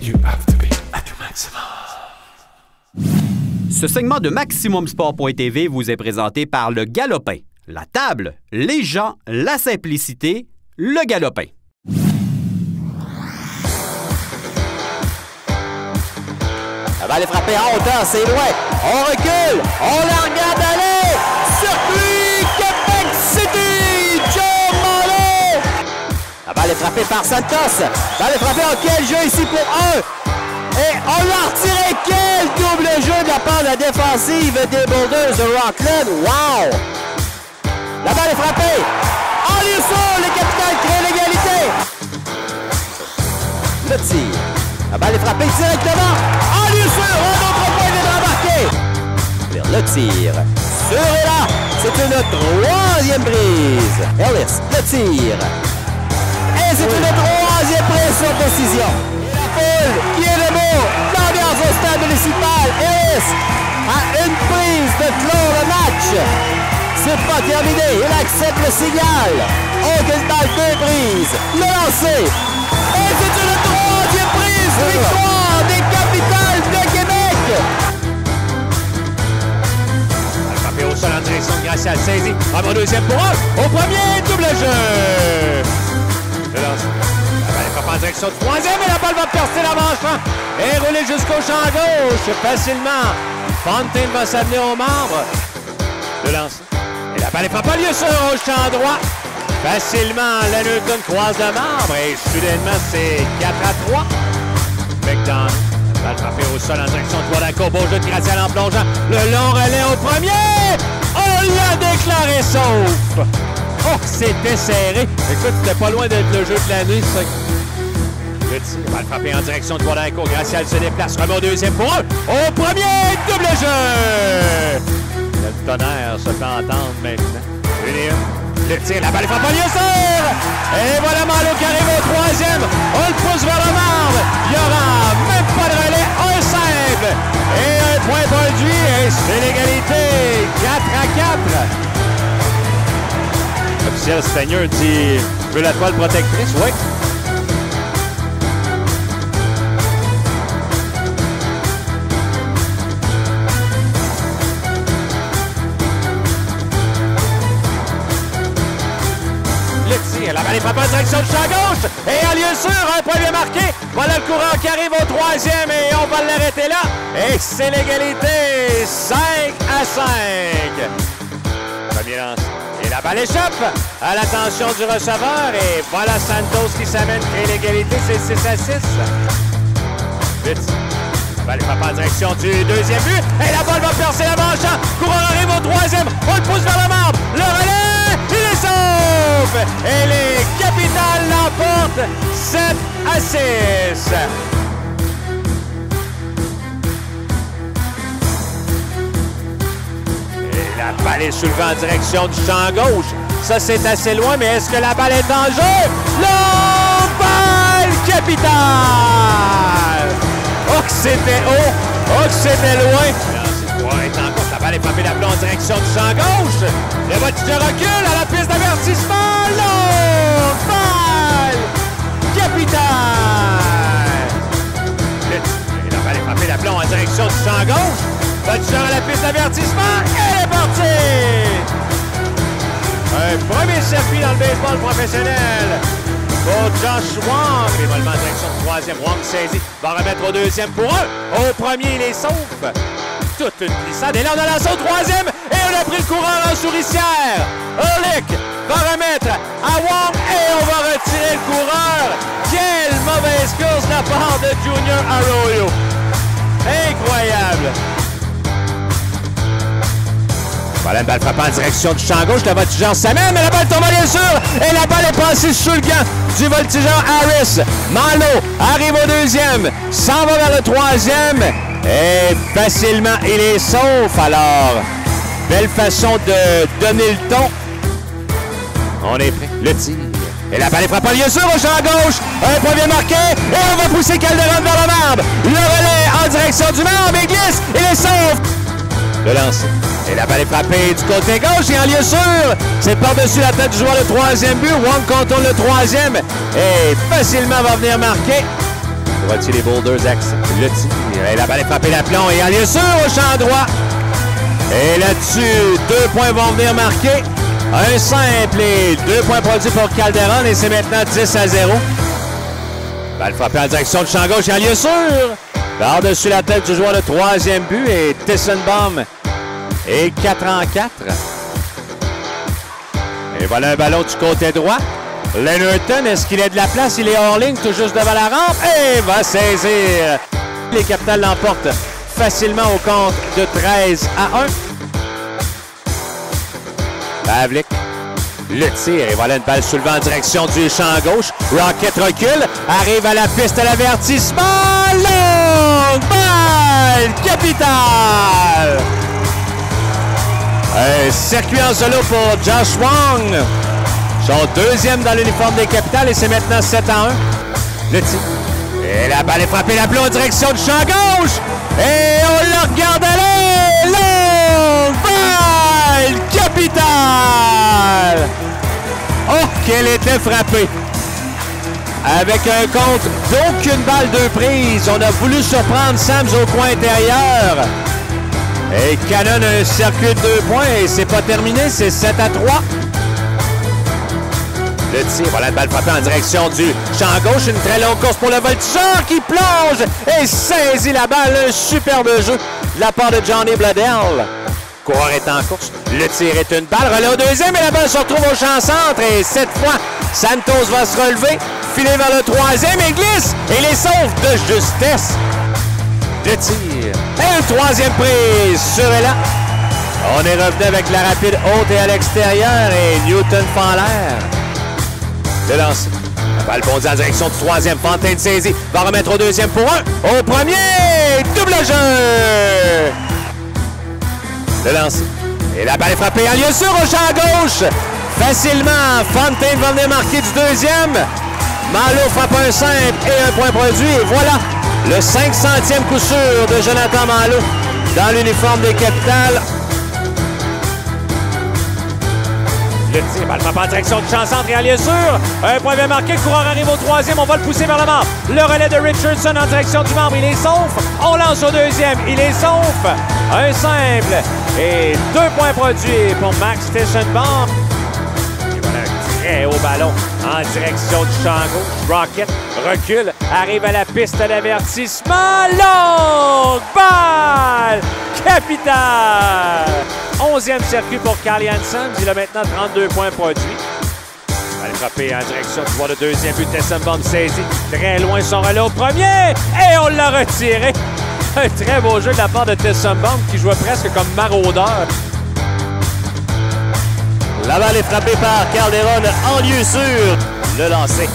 You have to be at your maximum. Ce segment de MaximumSport.tv vous est présenté par le Galopin. La table, les gens, la simplicité, le Galopin. Elle va aller frapper en hauteur, c'est loin. On recule, on la regarde aller. Circuit Québec City, Joe Malo. Elle va aller frapper par Santos. Elle va aller frapper en quel jeu ici pour un. Et on l'a retiré. Quel double jeu de la part de la défensive des Boulders de Rockland. Wow! La balle est frappée. En lieu sur, les Capitals créent l'égalité. Le tir. La balle est frappée directement. En lieu sur, un autre point de rembarqué. Vers le tir. Sur et là, c'est une troisième prise. Ellis, le tir. Et c'est une troisième prise sur décision. Qui est le mot, l'ambiance au stade municipal. Ellis a une prise de clore le match. C'est pas terminé, il accepte le signal. Oakendale, deux prises, le lancer. Et c'est une troisième prise, victoire des Capitals de Québec. Frappé au sol en direction de Gracial, saisi. En deuxième pour un, au premier, double jeu. Le lancer. En direction du troisième et la balle va percer la manche et rouler jusqu'au champ gauche facilement. Fontaine va s'amener au marbre. Le lance. Et la balle est frappée lieu sur au champ droit. Facilement, la Newton croise le marbre et soudainement c'est 4-3. McDonald. La balle frappée au sol en direction de Guadaco. Beau jeu de Gracial en plongeant. Le long relais au premier. On l'a déclaré sauf. Oh, c'était serré. Écoute, c'était pas loin d'être le jeu de l'année, ça. Le tir, balle frappée en direction de Guadaco. Gracial se déplace. Remet au deuxième pour un. Au premier, double jeu. Le tonnerre se fait entendre maintenant. Le tir, la balle est frappée, bien sûr. Et voilà Malo qui arrive au troisième. On le pousse vers le marbre. Il n'y aura même pas de relais. Un simple. Et un point produit. Et c'est l'égalité. 4-4. Officiel Steigneur dit veut la toile protectrice. Oui. La balle est frappée en direction du champ gauche. Et à lieu sûr, un point bien marqué. Voilà le coureur qui arrive au troisième et on va l'arrêter là. Et c'est l'égalité. 5-5. Premier lance. Et la balle échappe à l'attention du receveur. Et voilà Santos qui s'amène créer l'égalité. C'est 6-6. Vite. La balle est frappée en direction du deuxième but. Et la balle va percer la manche. Coureur arrive au troisième. On le pousse vers le marbre. Le relais. Il est sauf! Et les Capitals l'emportent 7-6. Et la balle est soulevée en direction du champ gauche. Ça, c'est assez loin, mais est-ce que la balle est en jeu? Longue balle Capitale! Oh, que c'était haut! Oh, que c'était loin! La balle est frappée d'aplomb en direction du champ gauche. Le voltigeur recule à la piste d'avertissement. Longue balle Capitale. Et la balle est frappée d'aplomb en direction du champ gauche. Voltigeur à la piste d'avertissement. Elle est partie. Un premier circuit dans le baseball professionnel pour Josh Wong. L'évolution en direction du troisième. Wong saisi. Va remettre au deuxième pour un. Au premier, il est sauf. Toute une glissade. Et là, on a lancé au troisième. Et on a pris le coureur en souricière. Ehrlich va remettre à Wong. Et on va retirer le coureur. Quelle mauvaise course de la part de Junior Arroyo. Incroyable. Voilà une balle frappée en direction du champ gauche. Le voltigeur s'amène, mais la balle tombe bien sûr. Et la balle est passée sous le gant du voltigeur Harris. Malo arrive au deuxième. S'en va vers le troisième. Et facilement, il est sauf. Alors, belle façon de donner le ton. On est prêt. Le tir. Et la balle est frappée bien sûr au champ gauche. Un point bien marqué. Et on va pousser Calderon vers le marbre. Le relais en direction du marbre. Il glisse. Il est sauf. Le lancer. Et la balle est frappée du côté gauche et en lieu sûr. C'est par-dessus la tête du joueur le troisième but. Wong contourne le troisième et facilement va venir marquer. Droitier des Boulders, axe. Le tir. Et la balle est frappée d'aplomb et elle est sûre au champ droit. Et là-dessus, 2 points vont venir marquer. Un simple et 2 points produits pour Calderon et c'est maintenant 10-0. Balle frappée en direction du champ gauche et elle est sûre. Par-dessus la tête du joueur de 3e but et Tissenbaum est 4-4. Et voilà un ballon du côté droit. Lennerton, est-ce qu'il a de la place? Il est hors ligne, tout juste devant la rampe et va saisir. Les Capitals l'emportent facilement au compte de 13-1. Pavlik, le tir et voilà une balle soulevée en direction du champ gauche. Rocket recule, arrive à la piste à l'avertissement. Longue balle capitale. Un circuit en solo pour Josh Wong. Son 2e dans l'uniforme des Capitals et c'est maintenant 7-1. Le tir. Et la balle est frappée d'aplomb en direction du champ gauche. Et on la regarde aller. Longue balle capitale. Oh, qu'elle était frappée. Avec un compte d'aucune balle de prise, on a voulu surprendre Sams au coin intérieur. Et Cannon a un circuit de 2 points et c'est pas terminé, c'est 7-3. Le tir, voilà une balle frappée en direction du champ gauche. Une très longue course pour le voltigeur qui plonge et saisit la balle. Un superbe jeu de la part de Johnny Bledel. Coureur est en course. Le tir est une balle. Relais au 2e et la balle se retrouve au champ centre. Et cette fois, Santos va se relever, filer vers le 3e et glisse. Et les sauve de justesse. Le tir. Et une 3e prise sur là. On est revenu avec la rapide haute et à l'extérieur. Et Newton fend l'air. Le lancer. La balle bondit en direction du 3e. Fontaine saisie. Va remettre au 2e pour 1. Au premier. Double jeu. Le lancer. Et la balle est frappée. Elle est sûre au champ gauche. Facilement. Fontaine va venir marquer du 2e. Malo frappe un simple et un point produit. Et voilà le 500e coup sûr de Jonathan Malo dans l'uniforme des Capitals. Le tir, balle frappe en direction du champ centre et elle est sûre. Un point bien marqué. Le coureur arrive au 3e. On va le pousser vers le marbre. Le relais de Richardson en direction du marbre. Il est sauf. On lance au 2e. Il est sauf. Un simple et 2 points produits pour Max Tissenbaum. Et voilà un très haut ballon en direction du champ gauche. Rocket recule, arrive à la piste à l'avertissement. Longue balle capitale. 11e circuit pour Carl Janssen. Il a maintenant 32 points produits. Balle frappée en direction du joueur de 2e but. Tissenbaum saisit très loin son relais au 1er et on l'a retiré. Un très beau jeu de la part de Tissenbaum qui jouait presque comme maraudeur. La balle est frappée par Calderon en lieu sûr. Le lancer.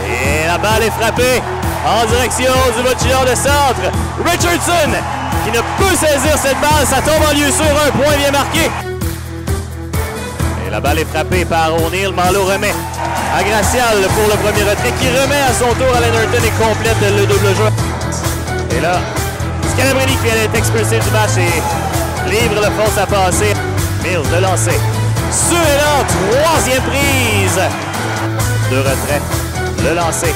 Et la balle est frappée en direction du voltigeur de centre. Richardson qui ne peut saisir cette balle. Ça tombe en lieu sûr. Un point bien marqué. Et la balle est frappée par O'Neill. Malo remet à Gracial pour le premier retrait qui remet à son tour à Lennerton et complète le double jeu. Et là, Scalabrine qui vient d'être expulsé du match et livre le force à passer. Mills de lancer. Sur et là, 3e prise. De retrait. Le lancer.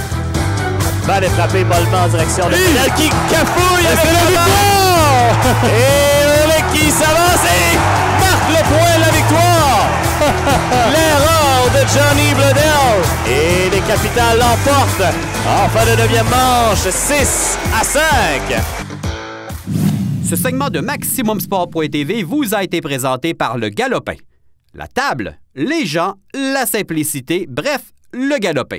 La balle est frappée mollement en direction de Fidel qui cafouille avec la victoire. Et le mec qui s'avance et marque le point de la victoire. L'erreur de Johnny Bledel. Et les Capitals l'emportent en fin de 9e manche, 6-5. Ce segment de MaximumSport.tv vous a été présenté par le Galopin. La table, les gens, la simplicité, bref, le Galopin.